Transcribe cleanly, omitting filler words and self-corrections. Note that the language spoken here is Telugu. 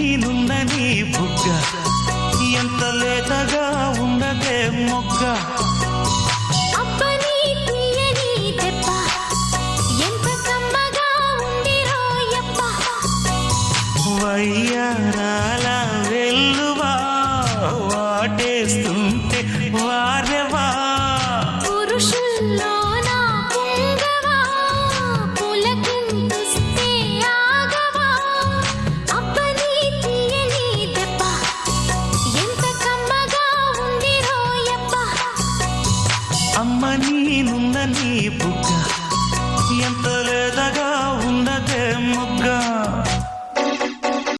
నీనున్న నీ బుగ్గ ఎంత లేతగా ఉన్నదే మొగ్గ అబ్బని తీయని దెబ్బ ఎంత కమ్మగా ఉంది రోయప్ప వయ్యారాల